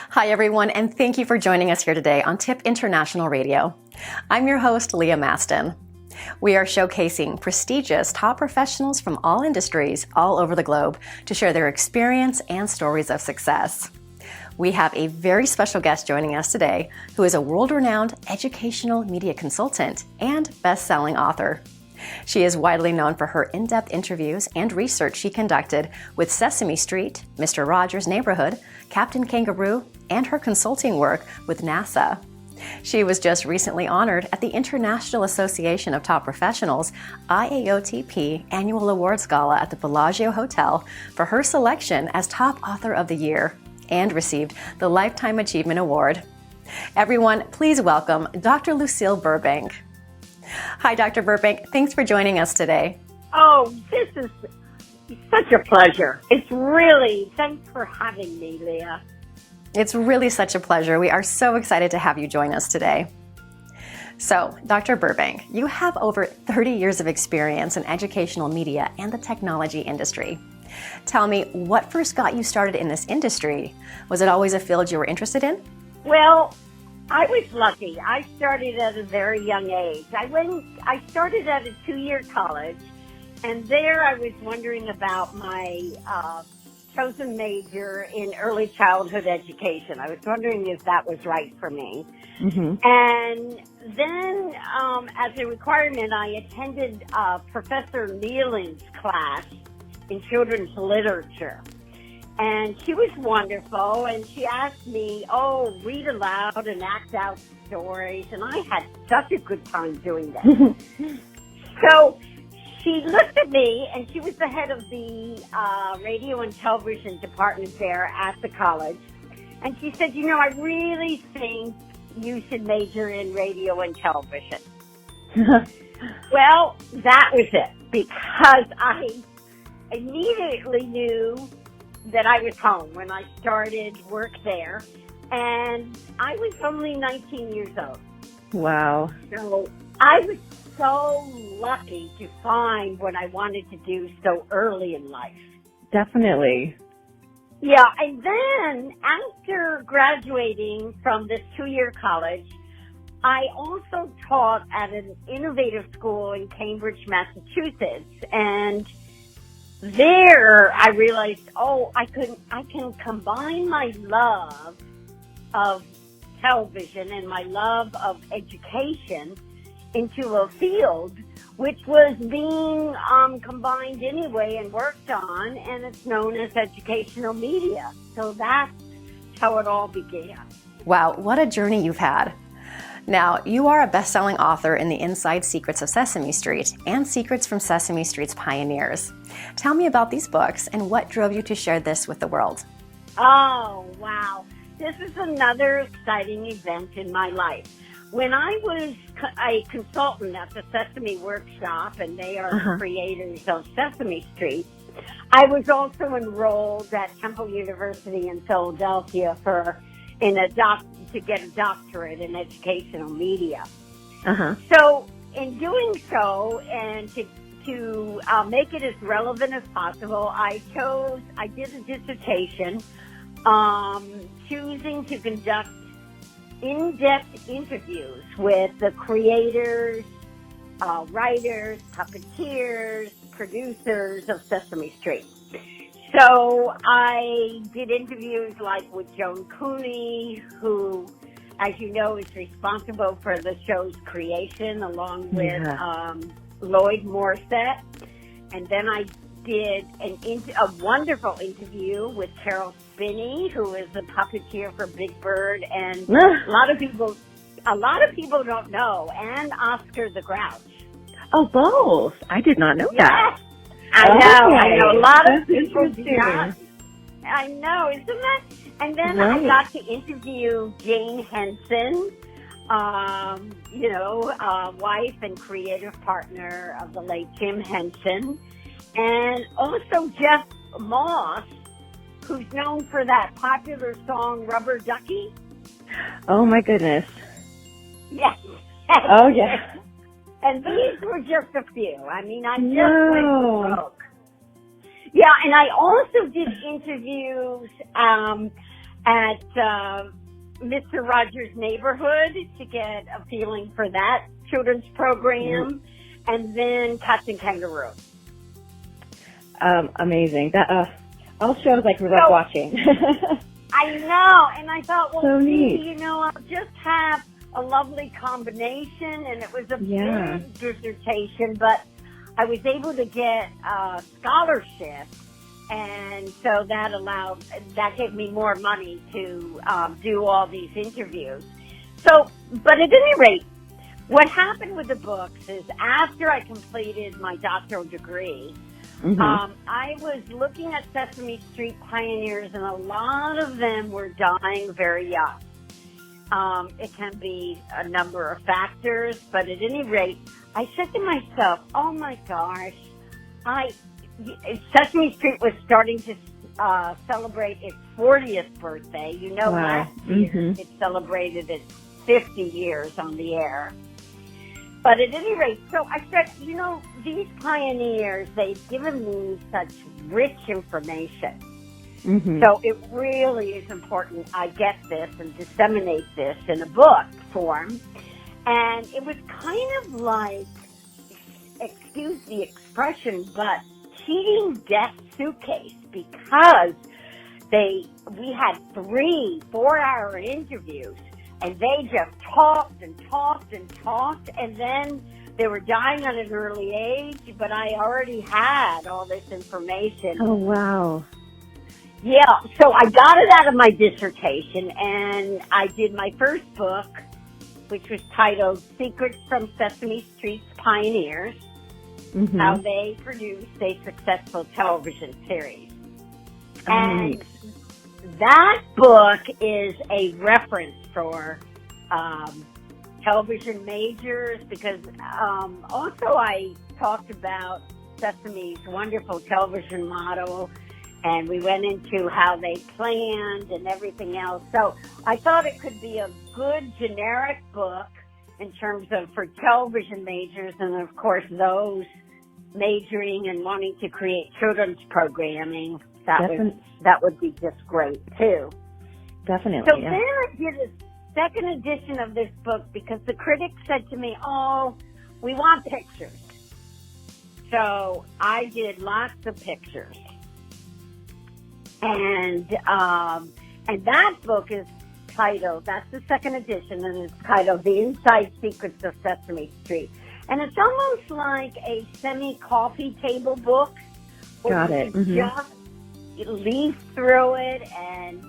Hi, everyone, and thank you for joining us here today on TIP International Radio. I'm your host, Leah Maston. We are showcasing prestigious top professionals from all industries all over the globe to share their experience and stories of success. We have a very special guest joining us today who is a world-renowned educational media consultant and best-selling author. She is widely known for her in-depth interviews and research she conducted with Sesame Street, Mr. Rogers' Neighborhood, Captain Kangaroo, and her consulting work with NASA. She was just recently honored at the International Association of Top Professionals IAOTP Annual Awards Gala at the Bellagio Hotel for her selection as Top Author of the Year and received the Lifetime Achievement Award. Everyone, please welcome Dr. Lucille Burbank. Hi, Dr. Burbank. Thanks for joining us today. Oh, this is such a pleasure. Thanks for having me, Leah. It's really such a pleasure. We are so excited to have you join us today. So, Dr. Burbank, you have over 30 years of experience in educational media and the technology industry. Tell me, what first got you started in this industry? Was it always a field you were interested in? Well, I was lucky. I started at a very young age. I started at a 2-year college, and there I was wondering about my chosen major in early childhood education. I was wondering if that was right for me. Mm-hmm. And then, as a requirement, I attended Professor Nealon's class in children's literature. And she was wonderful, and she asked me, read aloud and act out stories, and I had such a good time doing that. So she looked at me, and she was the head of the radio and television department there at the college, and she said, I really think you should major in radio and television. Well, that was it, because I immediately knew that I was home when I started work there, and I was only 19 years old. Wow. So I was so lucky to find what I wanted to do so early in life. Definitely. Yeah, and then after graduating from this 2-year college, I also taught at an innovative school in Cambridge, Massachusetts, and there I realized, I can combine my love of television and my love of education into a field which was being combined anyway and worked on, and it's known as educational media. So that's how it all began. Wow, what a journey you've had. Now, you are a best-selling author in the Inside Secrets of Sesame Street and Secrets from Sesame Street's Pioneers. Tell me about these books and what drove you to share this with the world. Oh, wow. This is another exciting event in my life. When I was a consultant at the Sesame Workshop, and they are the creators of Sesame Street, I was also enrolled at Temple University in Philadelphia to get a doctorate in educational media. So in doing so, and to make it as relevant as possible, I did a dissertation choosing to conduct in-depth interviews with the creators, writers, puppeteers, producers of Sesame Street. So I did interviews like with Joan Cooney, who, as you know, is responsible for the show's creation, along with Lloyd Morissette. And then I did a wonderful interview with Carol Spinney, who is the puppeteer for Big Bird, and a lot of people don't know, and Oscar the Grouch. Oh, both. I did not know that. I know. A lot of people do not. I know, isn't that? And then I got to interview Jane Henson, wife and creative partner of the late Jim Henson, and also Jeff Moss, who's known for that popular song Rubber Ducky. Oh, my goodness. Yes. Oh, yeah. And these were just a few. I mean, I just went broke. Yeah, and I also did interviews at Mr. Rogers' Neighborhood to get a feeling for that children's program, and then Captain Kangaroo. Amazing. That all shows I grew up watching. I know, and I thought, well, so neat. you know, I'll just have a lovely combination, and it was a big dissertation, but I was able to get a scholarship, and so that gave me more money to do all these interviews. So, but at any rate, what happened with the books is after I completed my doctoral degree, I was looking at Sesame Street pioneers, and a lot of them were dying very young. It can be a number of factors, but at any rate, I said to myself, oh my gosh, Sesame Street was starting to celebrate its 40th birthday. You know, last year it celebrated its 50 years on the air. But at any rate, so I said, you know, these pioneers, they've given me such rich information. So it really is important I get this and disseminate this in a book form. And it was kind of like, excuse the expression, but cheating death suitcase, because we had 3 4-hour interviews, and they just talked and talked and talked, and then they were dying at an early age, but I already had all this information. Oh, wow. Yeah, so I got it out of my dissertation, and I did my first book, which was titled Secrets from Sesame Street's Pioneers, How They Produced a Successful Television Series. And that book is a reference for television majors, because also I talked about Sesame's wonderful television model, and we went into how they planned and everything else. So I thought it could be a good generic book in terms of for television majors, and of course those majoring and wanting to create children's programming. That would be just great too. Definitely. So then I did a second edition of this book because the critics said to me, oh, we want pictures. So I did lots of pictures. And that book is titled, that's the second edition, and it's titled The Inside Secrets of Sesame Street. And it's almost like a semi-coffee table book. Got it. Just leaf through it and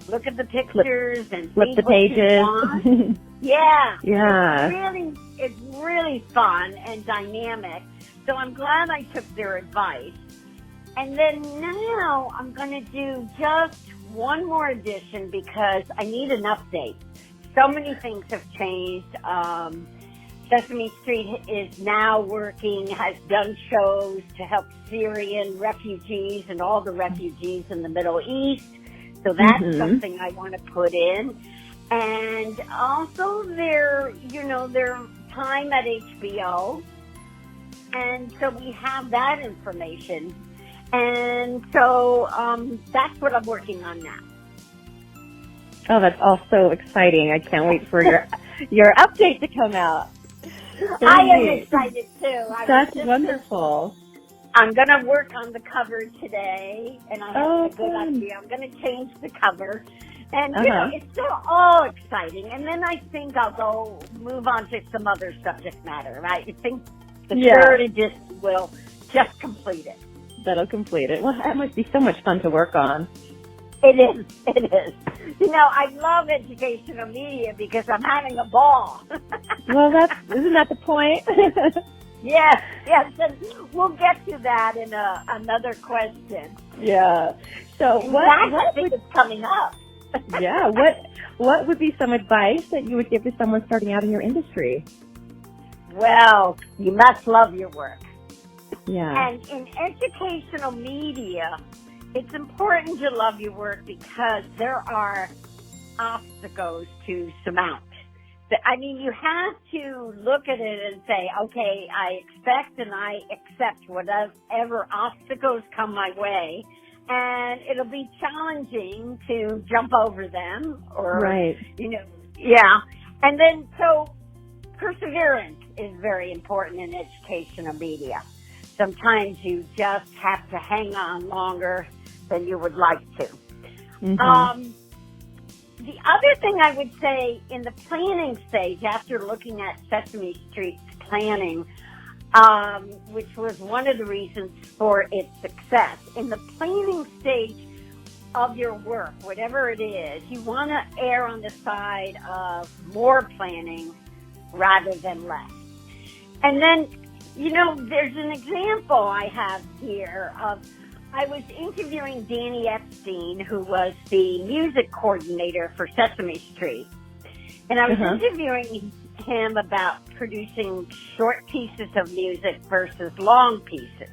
look at the pictures and flip the pages. Yeah. Yeah. It's really fun and dynamic. So I'm glad I took their advice. And then now I'm going to do just one more edition because I need an update. So many things have changed. Sesame Street is now has done shows to help Syrian refugees and all the refugees in the Middle East. So that's something I want to put in. And also their time at HBO. And so we have that information. And so that's what I'm working on now. Oh, that's all so exciting. I can't wait for your update to come out. I am excited too. That's wonderful. I'm going to work on the cover today, and I have a good idea. I'm going to change the cover. And, it's still all exciting. And then I think I'll move on to some other subject matter. I think the third edition will just complete it. That'll complete it. Well, that must be so much fun to work on. It is. You know, I love educational media because I'm having a ball. Well, isn't that the point? Yes, and we'll get to that in another question. Yeah. So I think it's coming up. Yeah. What would be some advice that you would give to someone starting out in your industry? Well, you must love your work. Yeah. And in educational media, it's important to love your work because there are obstacles to surmount. I mean, you have to look at it and say, okay, I expect and I accept whatever obstacles come my way, and it'll be challenging to jump over them or, Right. Yeah. And then, so perseverance is very important in educational media. Sometimes you just have to hang on longer than you would like to. Mm-hmm. The other thing I would say in the planning stage, after looking at Sesame Street's planning, which was one of the reasons for its success, in the planning stage of your work, whatever it is, you want to err on the side of more planning rather than less. And then, there's an example I have here of, I was interviewing Danny Epstein, who was the music coordinator for Sesame Street. And I was interviewing him about producing short pieces of music versus long pieces.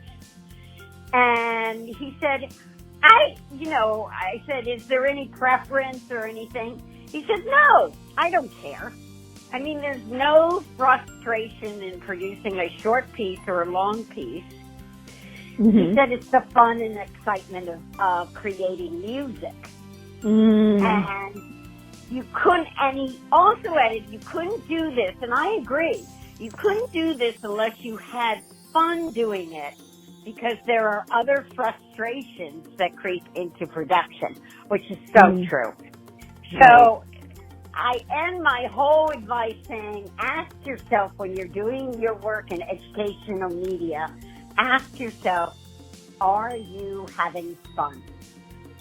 And he said, I said, is there any preference or anything? He said, no, I don't care. I mean, there's no frustration in producing a short piece or a long piece. Mm-hmm. He said it's the fun and excitement of creating music. And you couldn't, and he also added, you couldn't do this, and I agree, you couldn't do this unless you had fun doing it, because there are other frustrations that creep into production, which is so true. So I end my whole advice saying, ask yourself when you're doing your work in educational media, ask yourself, are you having fun?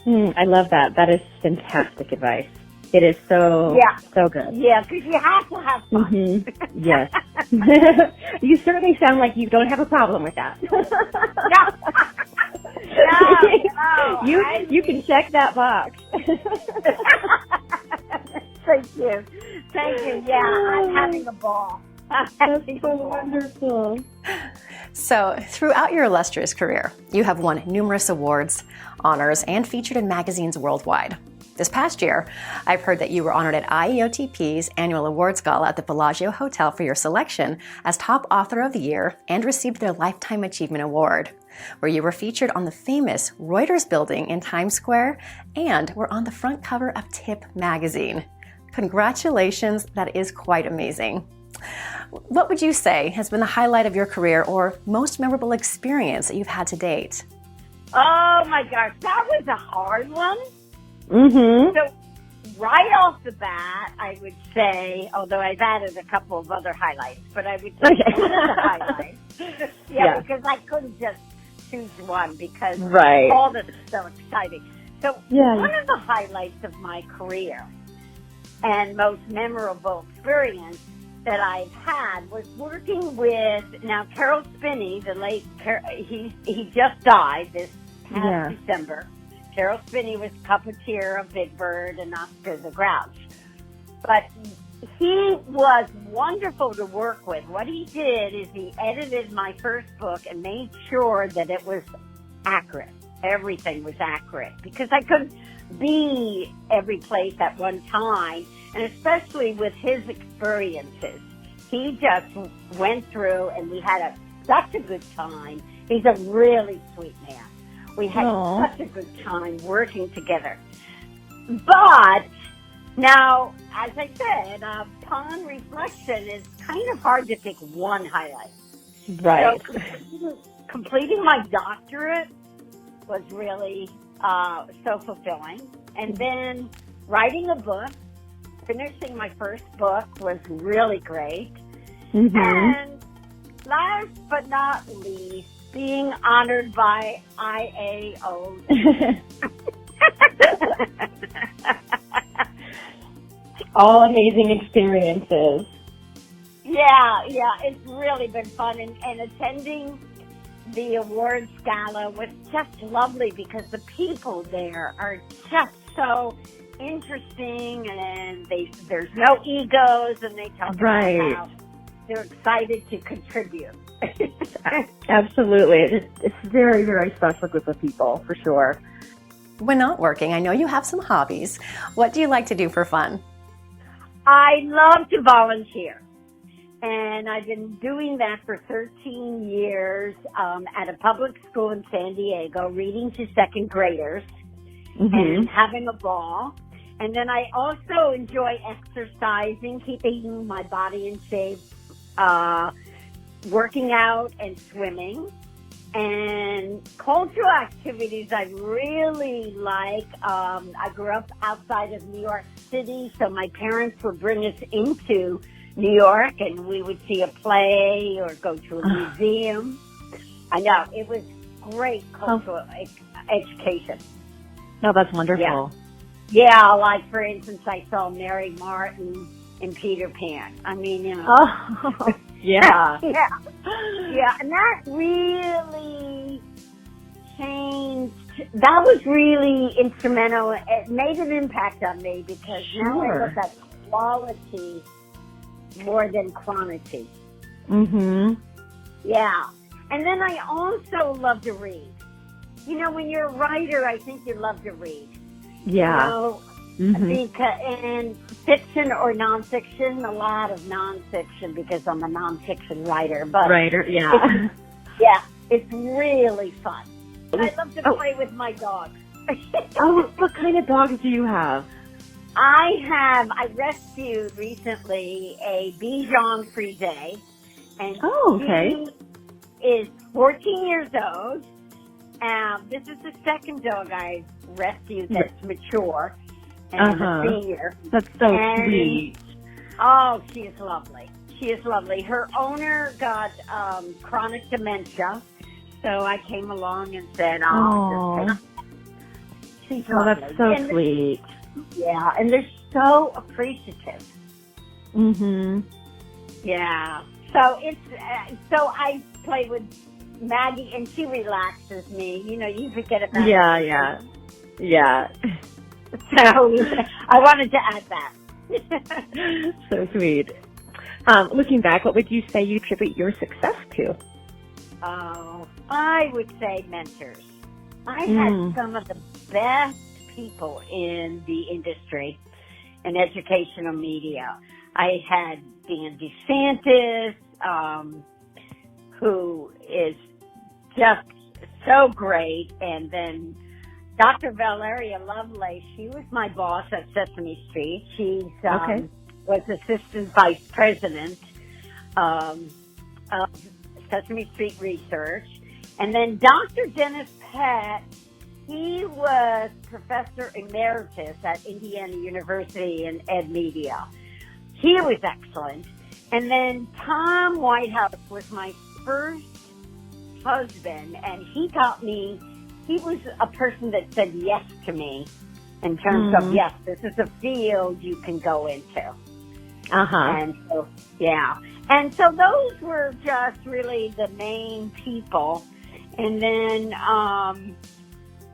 I love that. That is fantastic advice. It is so good. Yeah, because you have to have fun. Mm-hmm. Yes. You certainly sound like you don't have a problem with that. No. You can check that box. Thank you. Yeah, I'm having a ball. That's so wonderful. So, throughout your illustrious career, you have won numerous awards, honors, and featured in magazines worldwide. This past year, I've heard that you were honored at IAOTP's annual awards gala at the Bellagio Hotel for your selection as Top Author of the Year and received their Lifetime Achievement Award, where you were featured on the famous Reuters building in Times Square and were on the front cover of Tip magazine. Congratulations, that is quite amazing. What would you say has been the highlight of your career or most memorable experience that you've had to date? Oh my gosh, that was a hard one. Mm-hmm. So right off the bat, I would say, although I've added a couple of other highlights, but I would say one of the highlights. Because I couldn't just choose one because all this is so exciting. So one of the highlights of my career and most memorable experience that I've had was working with, now Carol Spinney, the late, he just died this past December. Carol Spinney was puppeteer of Big Bird and Oscar the Grouch. But he was wonderful to work with. What he did is he edited my first book and made sure that it was accurate. Everything was accurate because I couldn't be every place at one time, and especially with his experiences. He just went through and we had such a good time. He's a really sweet man. We had such a good time working together. But now, as I said, upon reflection, it's kind of hard to pick one highlight. Right. So completing my doctorate was really so fulfilling. And then writing a book, finishing my first book was really great. Mm-hmm. And last but not least, being honored by IAOTP. All amazing experiences. Yeah, it's really been fun. And attending the awards gala was just lovely because the people there are just so interesting and there's no egos and they talk about how they're excited to contribute. Absolutely. It's very, very special group of people, for sure. When not working, I know you have some hobbies. What do you like to do for fun? I love to volunteer. And I've been doing that for 13 years at a public school in San Diego, reading to second graders and having a ball. And then I also enjoy exercising, keeping my body in shape, working out and swimming. And cultural activities I really like. I grew up outside of New York City, so my parents would bring us into New York, and we would see a play or go to a museum. I know, it was great cultural education. No, that's wonderful. Yeah, like for instance, I saw Mary Martin in Peter Pan. I mean, you know. Oh, yeah. Yeah, and that really changed. That was really instrumental. It made an impact on me because now I look at quality more than quantity. Yeah. And then I also love to read. You know, when you're a writer, I think you love to read. Yeah. You know, because in fiction or nonfiction, a lot of nonfiction because I'm a nonfiction writer. But yeah. It's really fun. I love to play with my dogs. What kind of dogs do you have? I rescued recently a Bichon Frise, and she is 14 years old. This is the second dog I rescued that's mature and a senior. That's so sweet. Oh, she is lovely. She is lovely. Her owner got chronic dementia, so I came along and said, she's lovely. That's so sweet. Yeah, and they're so appreciative. Yeah. So so I play with Maggie, and she relaxes me. You know, you forget about Yeah. So I wanted to add that. So sweet. Looking back, what would you say you attribute your success to? Oh, I would say mentors. I had some of the best people in the industry and educational media. I had Dan DeSantis, who is just so great, and then Dr. Valeria Lovelace, she was my boss at Sesame Street. She's was assistant vice president of Sesame Street Research. And then Dr. Dennis Pett, he was professor emeritus at Indiana University in Ed Media. He was excellent. And then Tom Whitehouse was my first husband, and he was a person that said yes to me in terms of, yes, this is a field you can go into. And so, and so those were just really the main people. And then,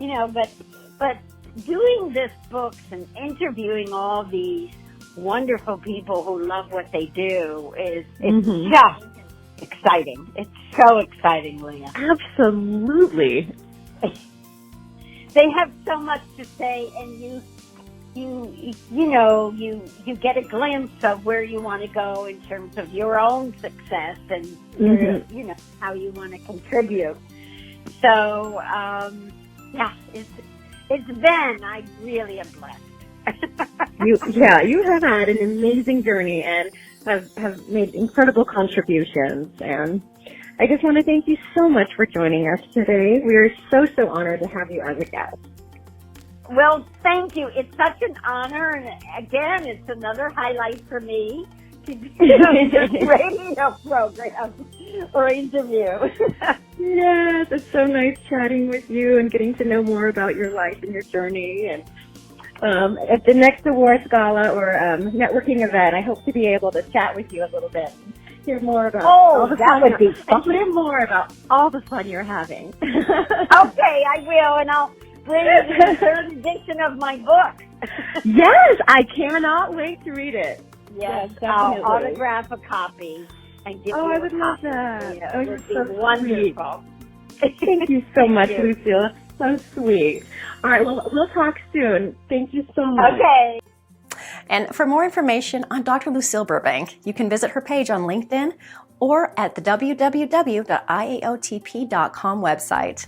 you know, but doing this books and interviewing all these wonderful people who love what they do it's just exciting. It's so exciting, Leah. Absolutely. They have so much to say, and you get a glimpse of where you want to go in terms of your own success and you know how you want to contribute. So it's been, I really am blessed. You have had an amazing journey and have made incredible contributions, and I just want to thank you so much for joining us today. We are so honored to have you as a guest. Well, thank you. It's such an honor, and again, it's another highlight for me to do this radio program or interview. Yes, it's so nice chatting with you and getting to know more about your life and your journey. And at the next awards gala or networking event, I hope to be able to chat with you a little bit. Hear more about all the fun. Hear more about all the fun you're having. Okay, I will, and I'll bring you the third edition of my book. Yes, I cannot wait to read it. Yes, I'll autograph a copy and give you I would love that. Yeah, you're so wonderful. Thank you so much, Lucille. So sweet. All right, well, we'll talk soon. Thank you so much. Okay. And for more information on Dr. Lucille Burbank, you can visit her page on LinkedIn or at the www.iaotp.com website.